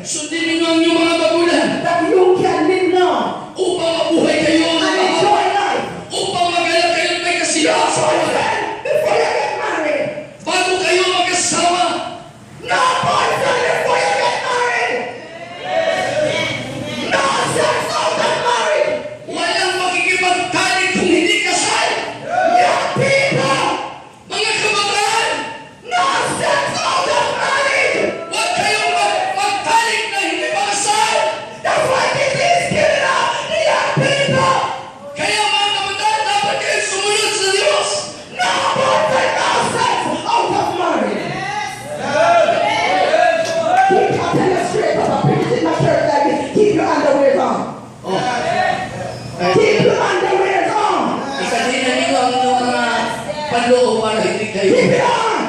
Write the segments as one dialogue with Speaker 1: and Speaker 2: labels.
Speaker 1: Sundin ninyo ang inyong mga magulang
Speaker 2: that you can live long
Speaker 1: upang mabuhay kayo ng
Speaker 2: and
Speaker 1: mahaba,
Speaker 2: enjoy life.
Speaker 1: upang magala kayo ng may kasiyahan sa buhay.
Speaker 2: Before you get married.
Speaker 1: Bago kayo mag-asawa,
Speaker 2: No boyfriend before you get married. No sex after married.
Speaker 1: walang makikipagtalik kung hindi kasal.
Speaker 2: Young people.
Speaker 1: Mga kabataan,
Speaker 2: No sex after married.
Speaker 1: huwag kayong magtalik na hindi makasal.
Speaker 2: That's why this is killing out the young people.
Speaker 1: Kaya mga kabataan, dapat kayo sumunod sa Diyos.
Speaker 2: No boyfriend, no sex out of marriage. Keep your tennis straight up. I preach in my church like this. Keep your underwear on.
Speaker 1: Oh.
Speaker 2: Keep your underwear on.
Speaker 1: Ikadinan niyo ang inyong mga panloob para hindi
Speaker 2: Keep
Speaker 1: kayo.
Speaker 2: it on.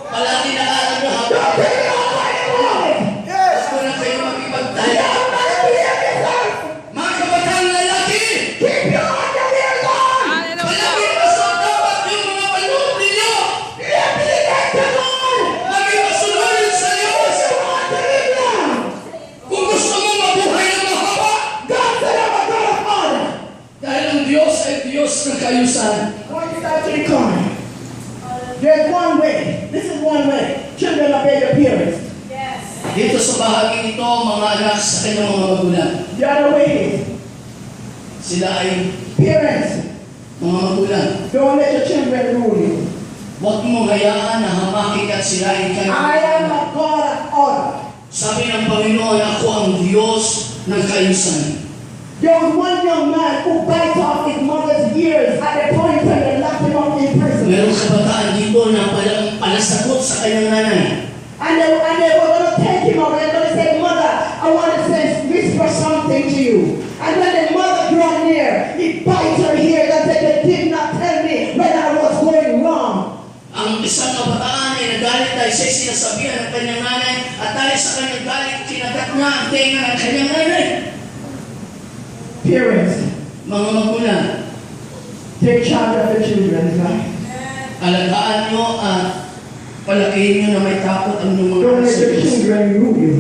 Speaker 1: Palagi na alam na
Speaker 2: Don't
Speaker 1: habang
Speaker 2: take it off while you want it.
Speaker 1: gusto na kayo
Speaker 2: You
Speaker 1: makipagtalik.
Speaker 2: don't manipulate yourself.
Speaker 1: Mga kabataan lalaki,
Speaker 2: Keep your underwear on.
Speaker 1: palagi masuot dapat yung mga panloob ninyo.
Speaker 2: Let me get the Lord.
Speaker 1: Maging masunurin sa Diyos.
Speaker 2: You want to live long.
Speaker 1: Kung gusto mo mabuhay na mahaba,
Speaker 2: God said I'm a God of honor.
Speaker 1: dahil ang Diyos ay Diyos ng kayusan.
Speaker 2: Going to start to the corner. There's one way. This is one way. Children obey their parents.
Speaker 1: Dito sa bahagi ito, mga anak sa kanyang mga magulang.
Speaker 2: The other way is
Speaker 1: Sila ay
Speaker 2: parents.
Speaker 1: mga magulang.
Speaker 2: Don't let your children rule you.
Speaker 1: Huwag mong hayaan na hamakin at sirain kayo.
Speaker 2: I am a God of order.
Speaker 1: Sabi ng Panginoon, ako ang Diyos ng kayusan.
Speaker 2: There was one young man who bite off his mother's ears at the point when they locked him up in prison.
Speaker 1: Merong kabataan dito na palasagot sa kanyang nanay.
Speaker 2: And they were going to take him over. They were going to say, Mother, I want to say, whisper something to you. And when the mother drew near, he bites her ears and said, they did not tell me when I was going wrong.
Speaker 1: Ang isang kabataan ay nagalit dahil siya sinasabihan ng kanyang nanay at dahil sa kanyang galit, kinagat niya ang tenga ng kanyang nanay.
Speaker 2: Parents,
Speaker 1: Mga magulang,
Speaker 2: take charge of the children's life.
Speaker 1: alagaan nyo at palakihin nyo na may takot ang inyong mga
Speaker 2: Don't let your
Speaker 1: kasabihan.
Speaker 2: children rule you.